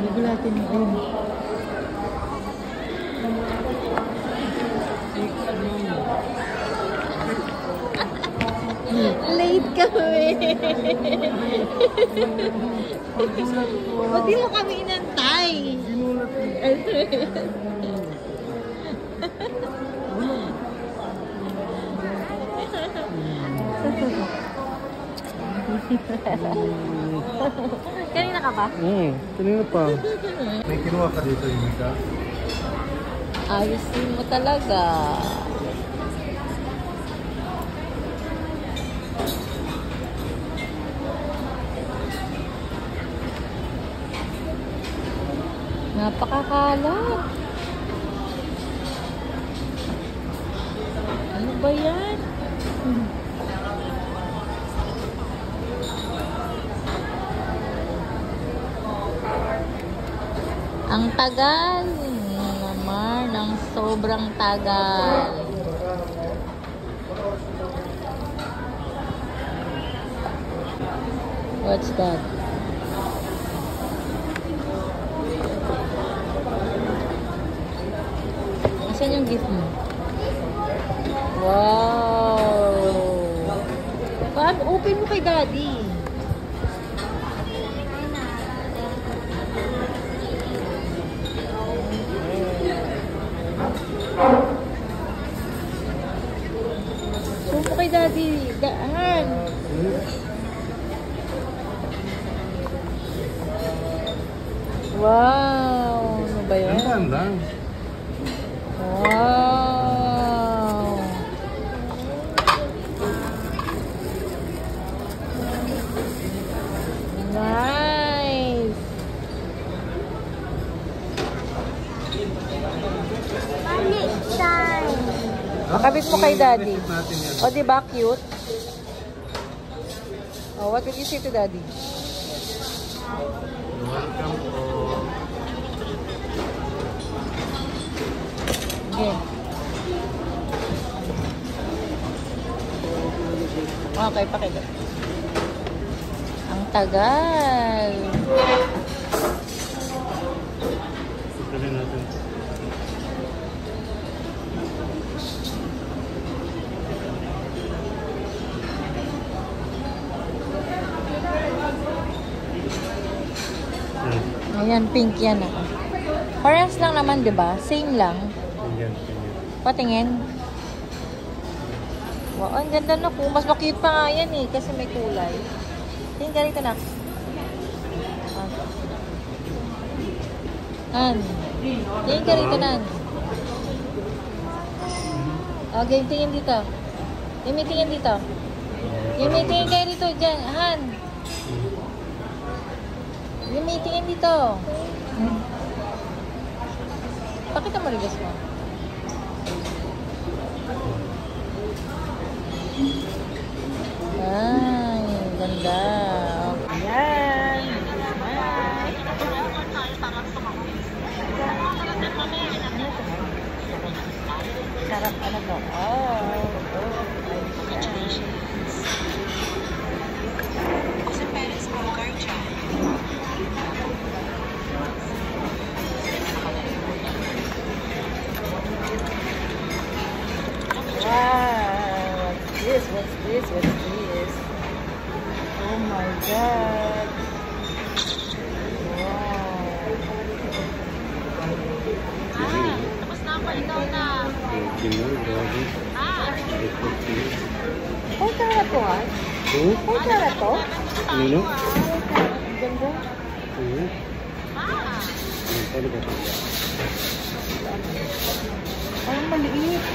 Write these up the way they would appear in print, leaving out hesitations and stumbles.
Gugulatin mo. Ayun. Late kami. Ba't di mo kami inantay? Kanina ka ba? Kanina pa. May kinuha ka dito, Yumika? Ayusin mo talaga. Napakakalat. Ano ba yan? Ang tagal naman, ang sobrang tagal. What's that? Asan yung gift mo? Wow! Paano? Open mo kay Daddy. Show mo kay Daddy. Daan. Wow! Ano ba yan? Ang ganda. Wow! Nice! Makabit mo kay Daddy. O, diba cute? Oh, what did you say to Daddy? Welcome po. Okay. Okay, pakita. Ang tagal. Tuloy natin. Ayan, pink yan ako. Parehas lang naman, di ba? Same lang. Patingin. Wow, ang ganda na po. Mas makute pa nga yan eh, kasi may kulay. Tingin ka rito na. An. Tingin ka rito na. Okay, tingin dito. Tingin dito. Tingin kayo dito, dyan. Han. Tingin dito. Pakita mo rigas mo. Ay, ganda. Ayan. Sarap ano to? Oh. What's this? Oh my God. Wow. Tapos na ako, ikaw na. Ay, kaya to ha? Ay, kaya to? Ano? Ang ganda. Ay, maliit.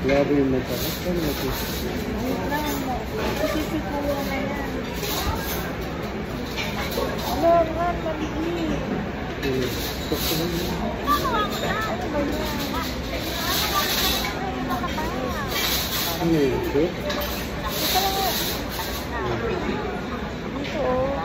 Grabe yung mata. Ano ito? Isisip mo lang na yan. Alam nga, maliit. Sakto lang yun. Ano ba yan? Ano yun? Ito? Ito lang nga. Ito o. Ito.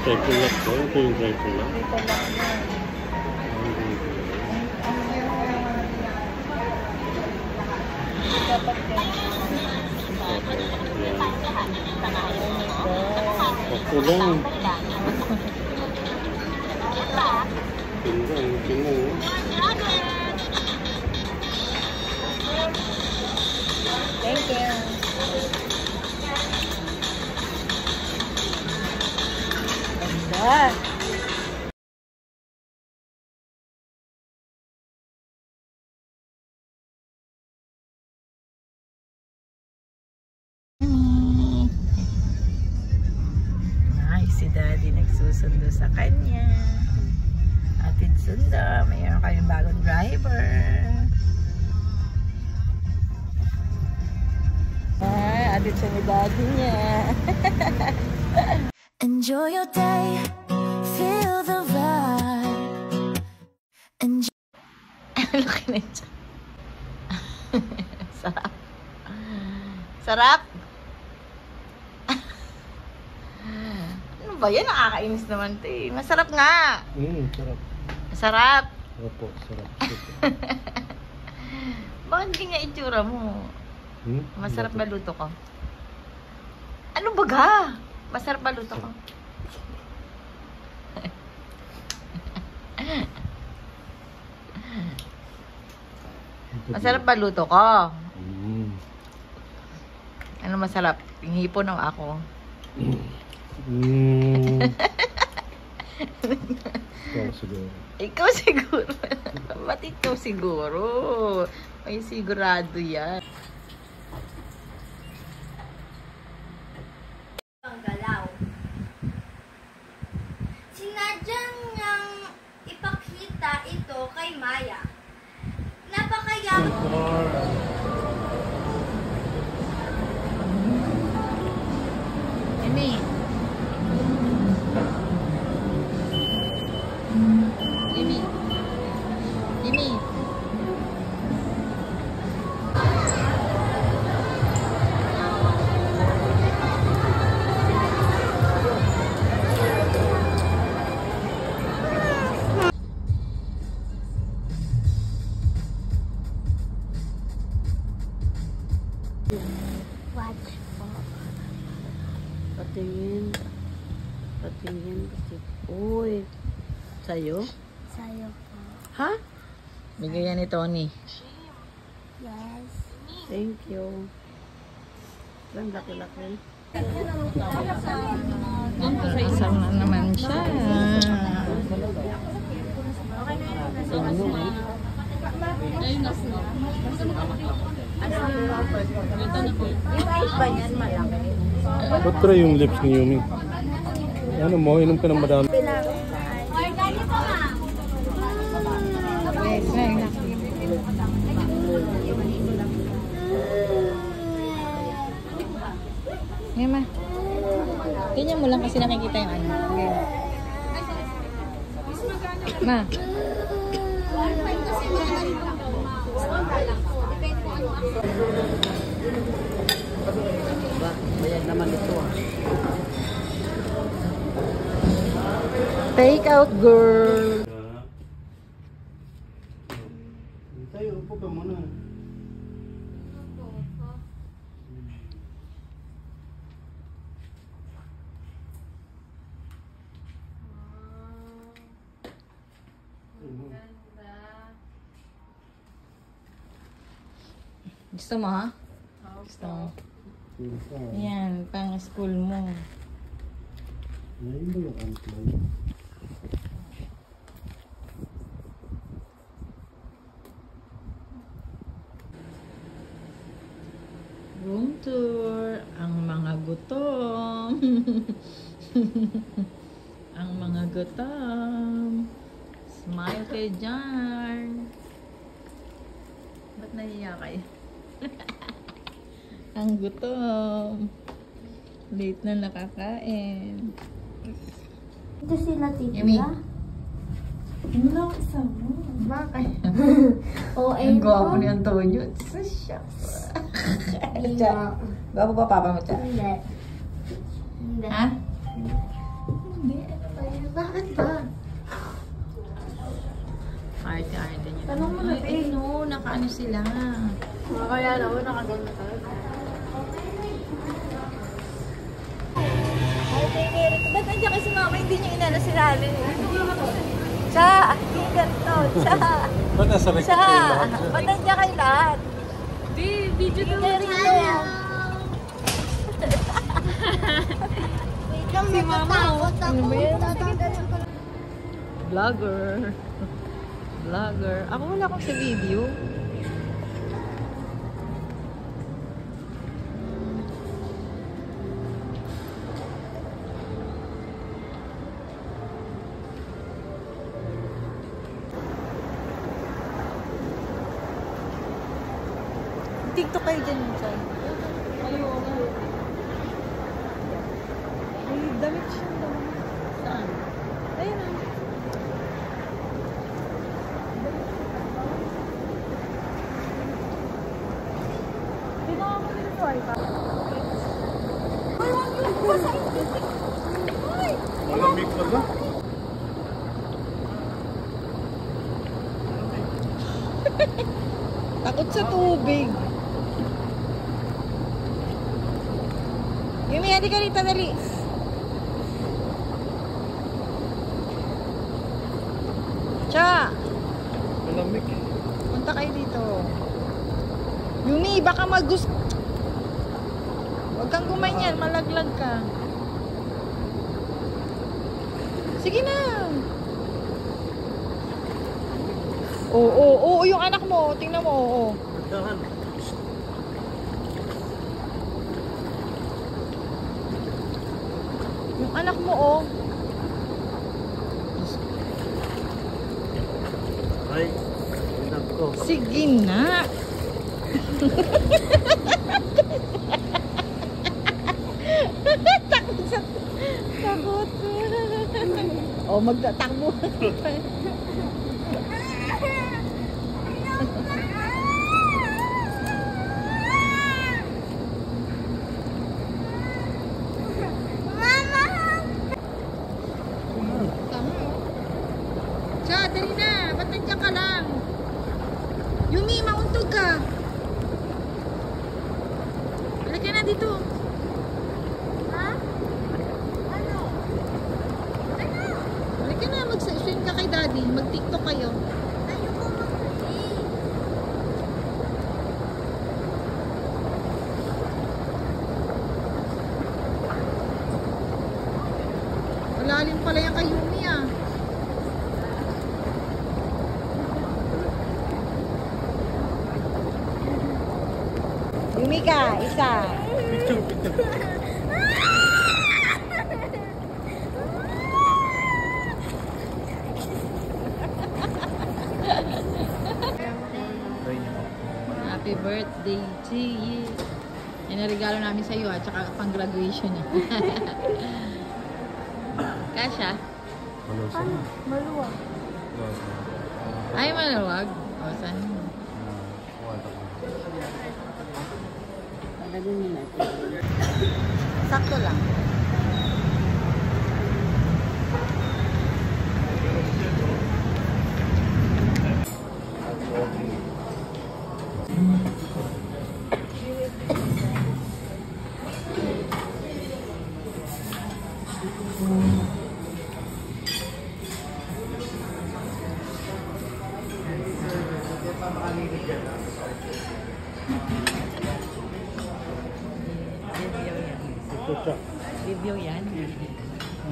Triple lock ko. Ito yung triple lock. Ako lang. Tingnan. Thank you. Ganda. Nice, si Daddy nagsusundo sa kanya. Atid sundo, mayroon kayong bagong driver. Atid siya ni Daddy niya. Enjoy your day, feel the vibe. Laki na siya. Sarap. Sarap? Ano ba yan? Nakakainis naman ito eh. Masarap nga. Sarap. Masarap. Opo, sarap. Bakit hindi nga itsura mo? Masarap ba luto ko? Ano ba ga? Masarap ba luto ko? Masarap ba luto ko? Ano masarap? Yung hipon o ako? Ikaw siguro. Ikaw siguro. Ba't ikaw siguro? May sigurado yan. Galaw. Sinadyang niyang ipakita ito kay Maya. Napakayaman. Amy. Amy. Amy. Watch po. Patingin. Patingin kasi. Uy. Sa'yo? Sa'yo po. Ha? Bigay yan ni Tony. Yes. Thank you. Lang laki-laki. Isang na naman siya. Ba't try yung lips ni Yumi? Ano mo? Inom ka ng madami. Ngayon ma. Ganyan mo lang kasi nakikita yung ano. Ma. Bayad naman ito ah. Take out, girl. Tayo, upo ka muna. Gusto mo ha? Gusto mo. Yan, pang school mo. Ayun ba yung antay? Room tour. Ang mga gutom. Ang mga gutom. Smile kayo dyan. Ba't nahiya kayo? Ang gutom. Late na nakakain. Ito sila Yummy. titira. Ano lang kasama? Bakit? O, Ang gwapo ni Antonio. Susya. Gwapo ba papa mo, Cha? Hindi. Hindi. Ha? Hindi. Ano ba yun? Bakit ba? Arte-arte niya. Tanong mo na, Ay, no, nakaano sila. Kaya naman nakaganda tayo. Ba't nandiyan kayo si mama? Hindi niyo inano si Rally. Cha! Hindi ganito. Cha! Ba't nasa recto Cha! kayo lahat? Ba't nandiyan kayo lahat? Video daw Rito. Wait lang, si mama. Ano ba yan? Vlogger. Vlogger. Ako wala akong sa video. TikTok kayo dyan minsan. Ay, damit siya. Saan? Ayun na. Dito ako dito ay pa. Ay, wag yung basa. Ay! Malamig pa ba? Takot sa tubig. Yumi, hali ka rito, dali. Cha! Malamig eh. Punta kayo dito. Yumi, baka magus... Huwag kang gumanyan, malaglag ka. Sige na. Oo, yung anak mo. Tingnan mo, oo. Dahan. Yung anak mo, oh. Ay, inak ko. Sige na. Takot sa... Takot. Oh, magtatakbo. Cha, dali na. Ba't nandiyan ka lang? Yumi, mauntog ka. Halika na dito. Ha? Ano? Ano? Halika na, mag-session ka kay daddy. Mag-tiktok kayo. Ayoko mag-play. Malalim pala yan kay Yumi, ah. Yumi ka, isa. Picture, picture. Happy birthday to you. Yan ang regalo namin sa iyo at saka pang graduation niya. Kasha? Ano? Maluwag. Ay, maluwag. O, saan? Lagyan mo natin. Sakto lang. Review yan. Hindi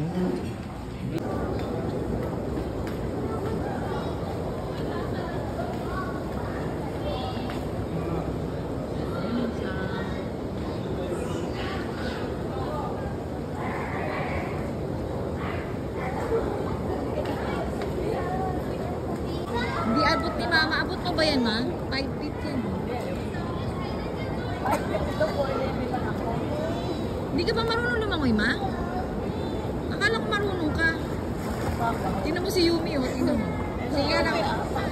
abot ni mama. Abot mo ba yan, ma? 5 feet yan. Hindi ka ba marunong lumangoy, ma? Akala ko marunong ka. Tingnan mo si Yumi, oh. Tingnan mo. Sige na.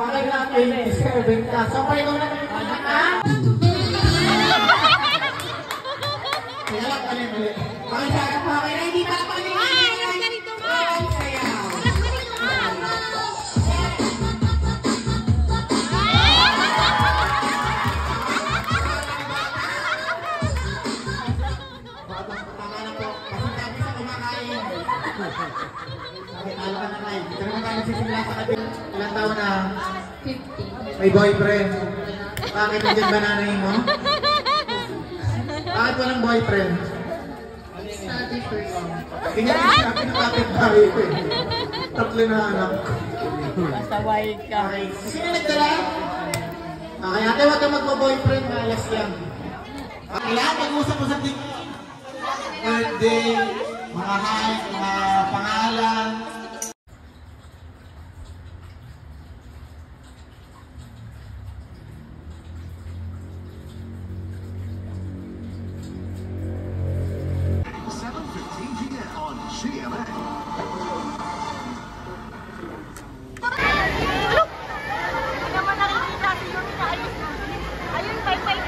Okay na, 27 ka. So, pwede ko na ka? Kaya lang ka rin ulit. Okay, sarap mo. Okay, ready pa pa rin. Harap ka rito, ma'am! Harap ka rito, ma'am! Tama na po. Kasi dami sa kumakain. Okay, talo ka na kayo. Dito naman tayo nagsisimula sa kabila. Ilang taon na? 50. May boyfriend. Bakit nandiyan ba nanay mo? Bakit walang boyfriend? Study first. Tingnan mo siya, pinakapit tayo eh. Tatlo na anak. Masaway ka. Okay, sino nagdala? Okay, ate, huwag kang magpa-boyfriend, malas lang. Okay lang, pag-usap-usap din. Birthday, mga height, mga pangalan. Ayun, bye-bye.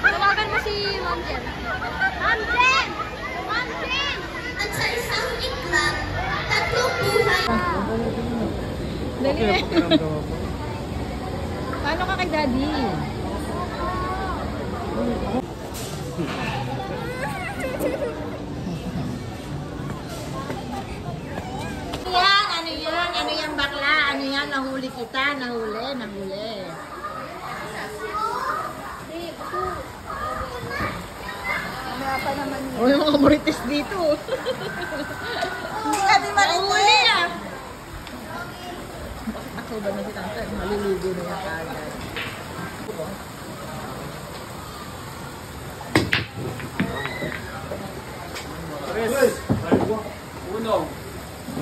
Tawagan mo si Ma'am Jen. Ma'am Jen! Ma'am Jen! At sa isang iklap, tatlong buhay. Dali na. Paano ka kay Daddy? Ano yan bakla? Ano yan? Nahuli kita. Nahuli. O yung mga kamuritis dito. Hindi natin Mahuli ah! Ako ba na si Tante? Maliligo na yung kagad.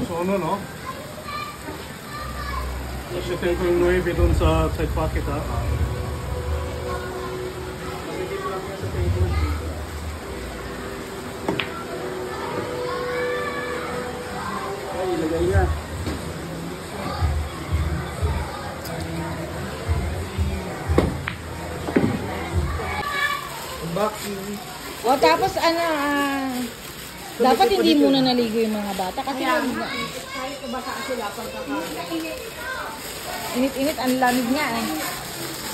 Sono, no? Kasi tayo ko yung 9 doon sa side pocket, ha? Ay, ilagay niya. O tapos ano, dapat hindi muna naligo yung mga bata kasi init-init, ang lamig nga eh.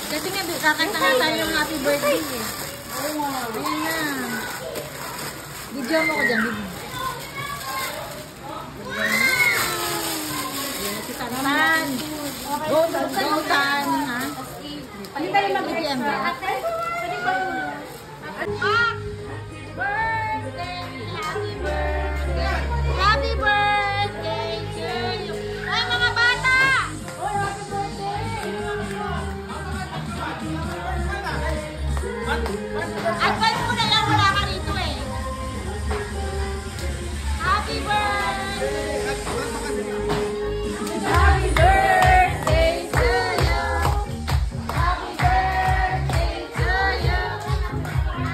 Kasi nga, kakanta nga tayo ng happy birthday eh. Ayan na. Video mo ko dyan, video. Tan! Go, Tan, ha? Hindi tayo mabigyan ba? Pwede ba tulong? Happy birthday! Happy birthday to you! Ay, mga bata! Happy birthday! Advance mo na lang, wala ka rito eh. Happy birthday! Happy birthday to you! Happy birthday to you!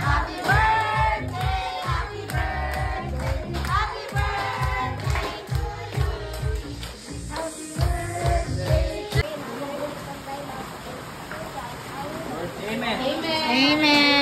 Happy birthday! Happy birthday! Happy birthday to you! Happy birthday! Amen!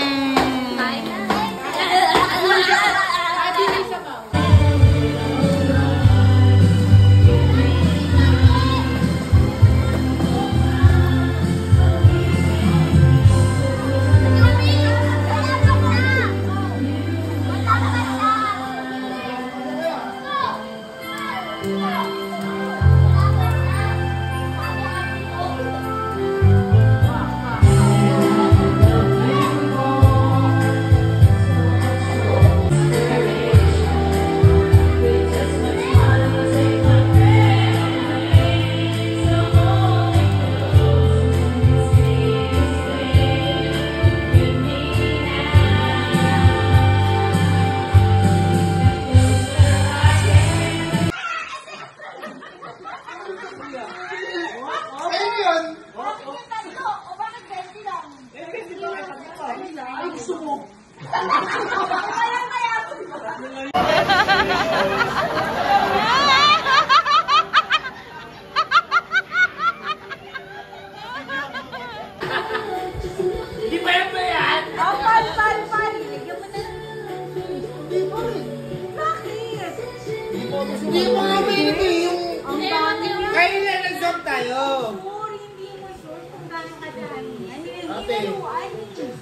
Hindi mo nga baby yung... Kayo na nag-jump tayo. Ate,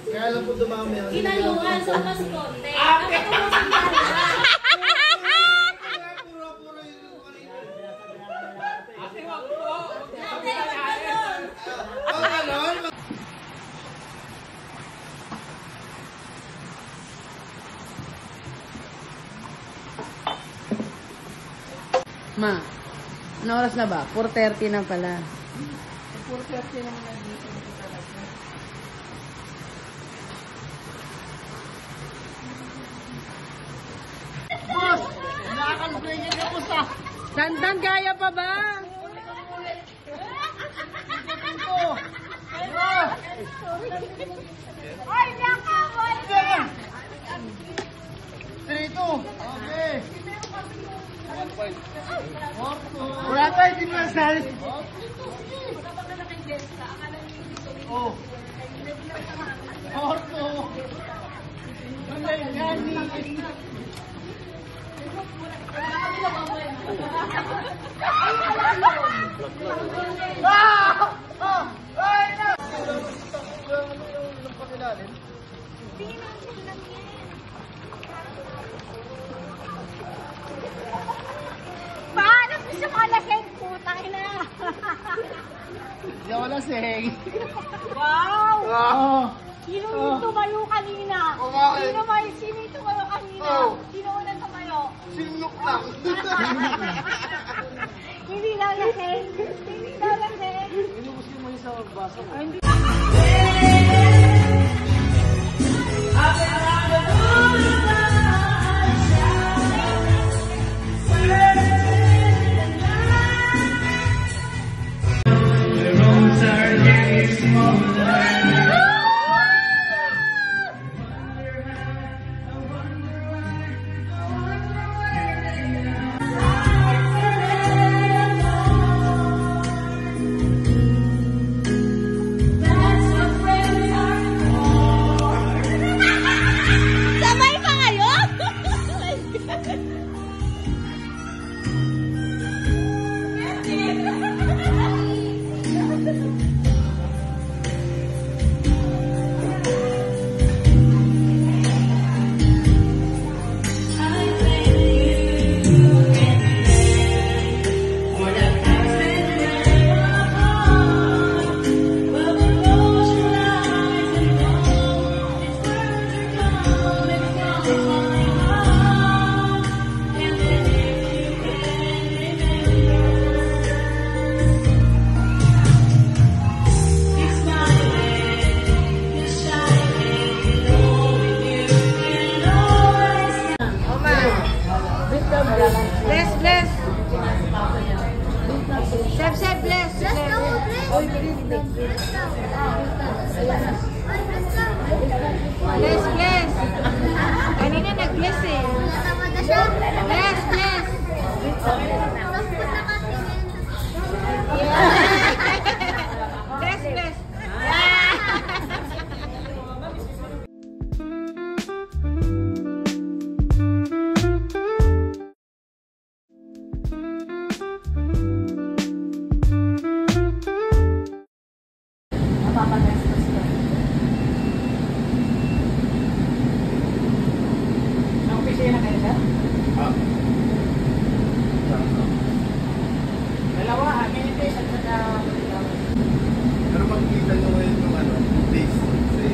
kaya lang po dumami. Kinalungan sa maskonte. Ma, ano oras na ba? 4:30 na pala. 4:30 naman nandito talaga. Boss, nakakal-bigyan ka po sa... Dandan, gaya pa ba? Ay, naka! Trito. Okay. Wala tayo din masal. Oh. Orto. Malay gani. Paano ko siya malasing? Putang ina! Hindi ako lasing. Wow! Oo. Sino yung tumayo kanina? Oh, bakit? Sino yung tumayo kanina? Oh. Sino unang tumayo? Sinok lang. Hindi lang lasing. Hindi lang lasing. Sabay pa kayo? Bless, bless. Sep, bless. Bless ka mo, bless. Bless, bless. Kanina nag-bless eh. Bless, bless. Bless, bless. Pero makikita nyo ngayon yung ano, days kasi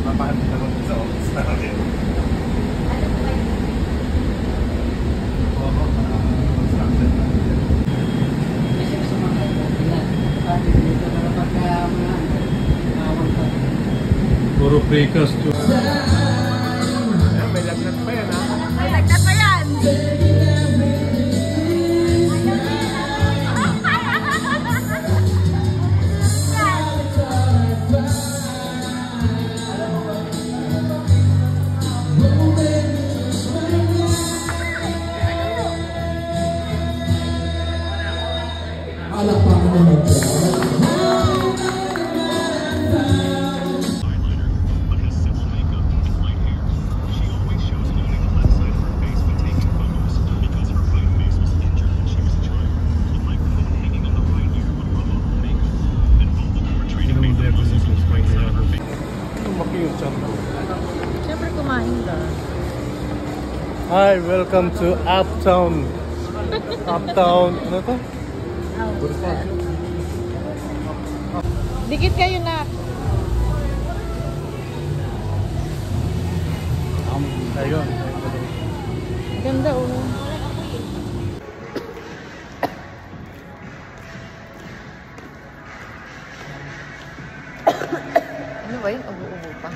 mapahati naman sa office namin. Oo, construction natin. Puro precast. May lagnat pa yan, ha? May lagnat pa yan! Siyempre kumain ka. Hi, welcome to Uptown. Uptown, ano to? Dikit kayo na. Ayun. Ganda oh. Ano ba yun? Ubo-ubo pa.